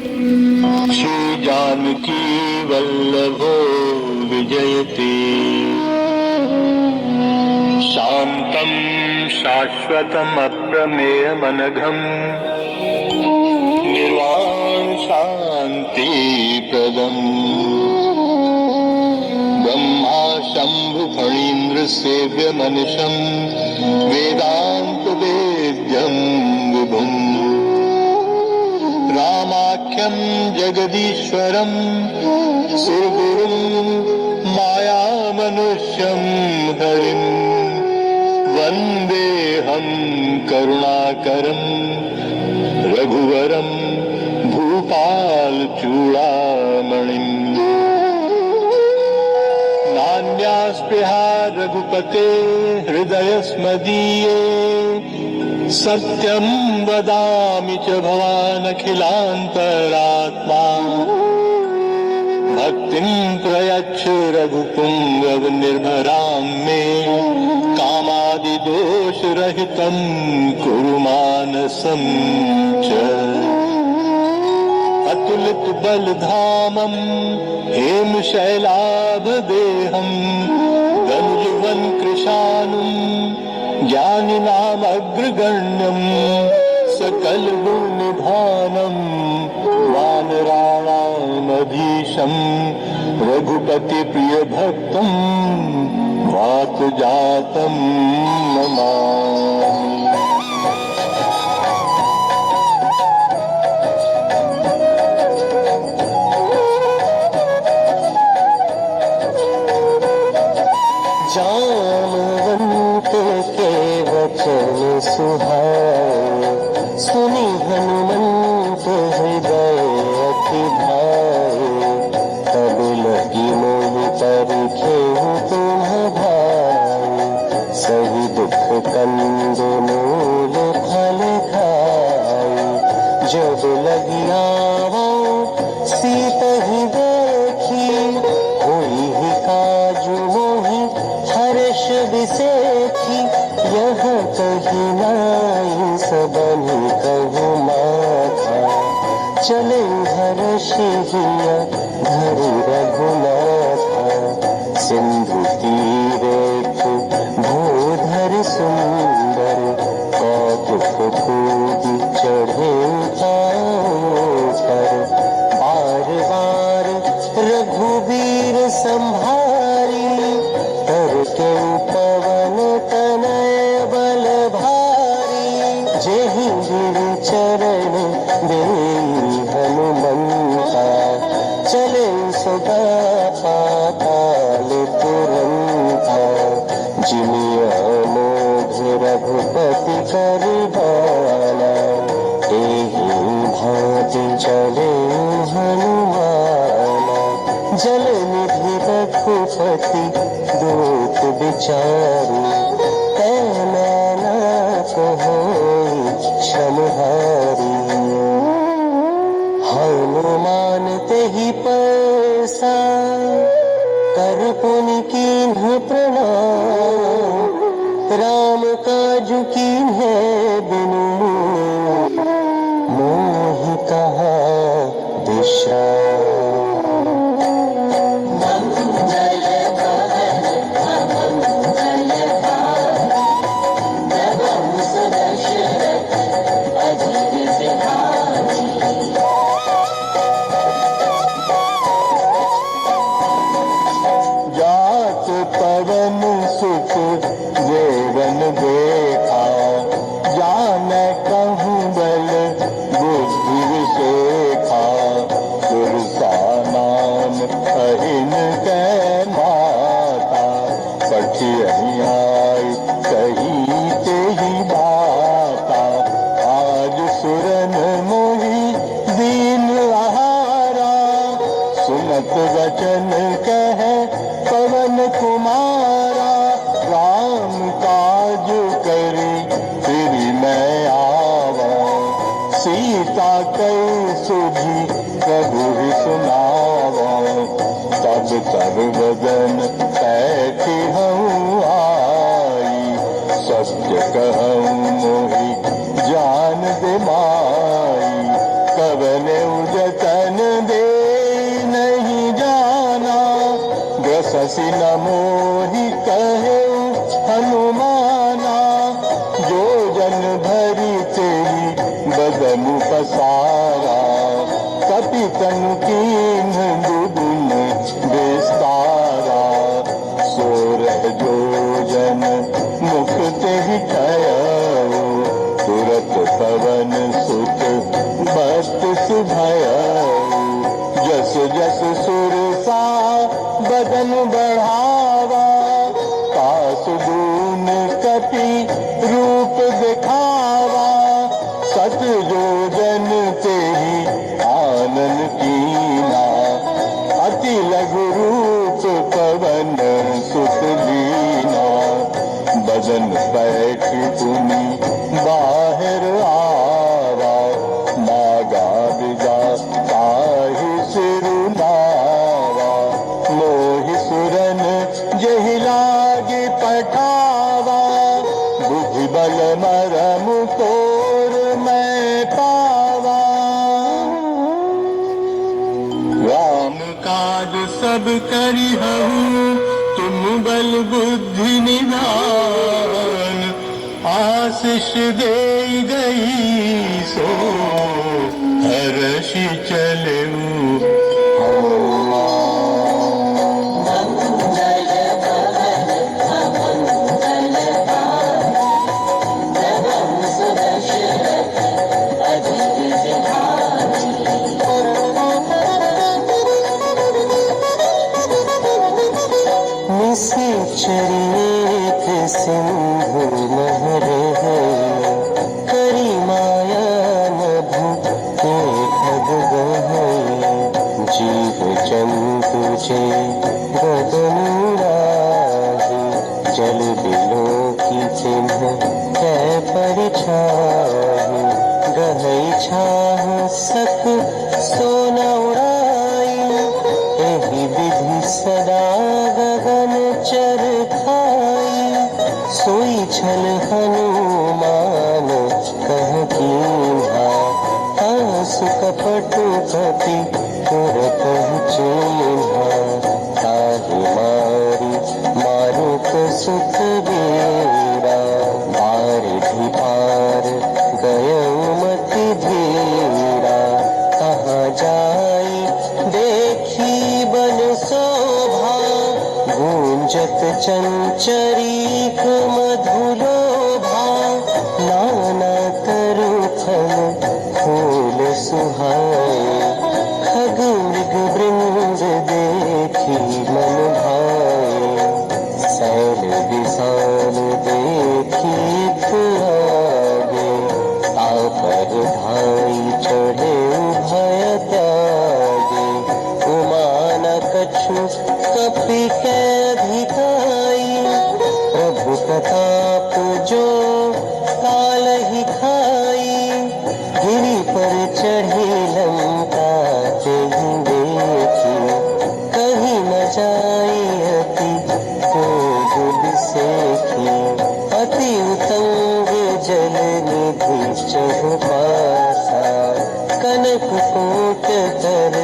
श्री जानकी वल्लभो विजयते। शान्तं शाश्वतम् अप्रमेयमनघम् निर्वाण शान्ति प्रदम्। ब्रह्मा शंभु फणीन्द्र सेव्य मनिषम् वेदांत वेद्यम् विभुम्। रामाख्यं जगदीश्वरं सुरगुरुं मायामनुष्यं हरिं वन्देऽहं करुणाकरं रघुवरं भूपालचूडामणिम्। नान्यास्पृहा रघुपते हृदयस्मदीये सत्यं वदामि च भवानखिलान्तरात्मा। भक्तिं प्रयच्छ रघुपुङ्गवनिर्भरां मे कामादिदोषरहितं कुरु मानसं च। अतुलित बलधामं हेमशैलाभदेहं धनुजुवन कृशानुं ज्ञानिनामग्रगण्यं सकलगुणनिधानं वानराणामधीशं रघुपतिप्रियभक्तं वातजातं नमामि। जामवंत के वचन सुहाए सुनि हनुमंत हृदय अति भाए। तब लगी मोहि परिखे तुम भाई सही दुख कंद मूल फल खाई। जब लगी आवो सीत ही देखी हुई ही काजू मोहि हर्ष विसेखी। यह कही नाई सबनि कहु माथा चले हर्षि हिया धरि रघुनाथा। सिंधु तीरे भूधर सुंदर कौतुक कूदि चढ़े पर। बार बार रघुबीर संभारी करके पवन तनय बल भारी। जेहि गिर चरण देई हनुमंता चले सदा पाताल तुरंता। जिमि अमोघ रघुपति कर बाला एहि भांति चले हनुमाना। जल निधि रघुपति दूत बिचारी तैना को होई क्षमहारी। हनुमान तेहि पैसा कर पुनि कीन्ह प्रणाम। राम काजु कीन्हे बिनु मोहि कहा विश्राम। जात पवन सुत देवन देखा जान कहूँ बल बुद्धि विशेखा। पुरुषा नाम अहिन कै माता पठियहि आई कही तेहि बाता। आज सुरन मोहि दीन आहारा सुनत वचन कह पवन कुमारा। राम काज करी फिर मैं आवा सीता कई सुधी प्रभु सुनावा। तब तब बदन कैठी हूँ आई सत्य कहूँ मोहि जान दे माई। कवने जतन दे नहीं जाना, ग्रससि न मोहि कहे हनुमाना। जो जन भरी तेरी बदन पसारा, कपि तनु कीन्ह दुगुन विस्तारा। सोरह जो जन मुख तेहि कयऊ, तुरत पवन सुत बत्स भयऊ। जस जस सुरसा बदन बढ़ावा, कासु गुण कपि रूप दिखावा। सत जो जन तेहि आनन कीना, अति लघु रूप पवन सुत लीना। बदन बैठ तुनि बाहर आवा, नागा बिगा ताहि सिरुनावा। मोहि सुरन जहि लागे पठावा, बुद्धि बल मरम तोर मैं पावा। राम काज सब करिहु, तुम बल बुद्धि निधान। आशीष दे गई सो हर्षि चलेऊ हनुमान। निश्चरित सिंधु महर है, करी माया नभु के खग गहे। जीव जंतु जे बदनुराही, जल बिलो की चिन्ह कै परिछाही। गहै छाह सक सोना उड़ाई, एहि विधि सदा गगन चर खाई। सोई छल हनुमान कह कीन्हा, आसु कपट कपि पुर पहुँचेन्हा। ताहि मारी मारुत सुत बेरा, बारिधि पार गयऊ मति धीरा। कहाँ जाई देखी बन शोभा, गूंजत चंचरीक मधुलोभा। नाना तरु फल फूल सुहाए, खग मृग वृंद देखी मन भाए। सैल विशाल देखी आगे, तापर धाई चढ़े भय त्यागे। उमान कछु कपि कै अधिकाई, प्रभु प्रताप जो कालहि खाई। गिरि पर चढ़ी लंका तेहि देखी, कहीं न जाई अति भोग बिसेखी। अति उतंग जल निधि चहु पासा, कनक कोट कर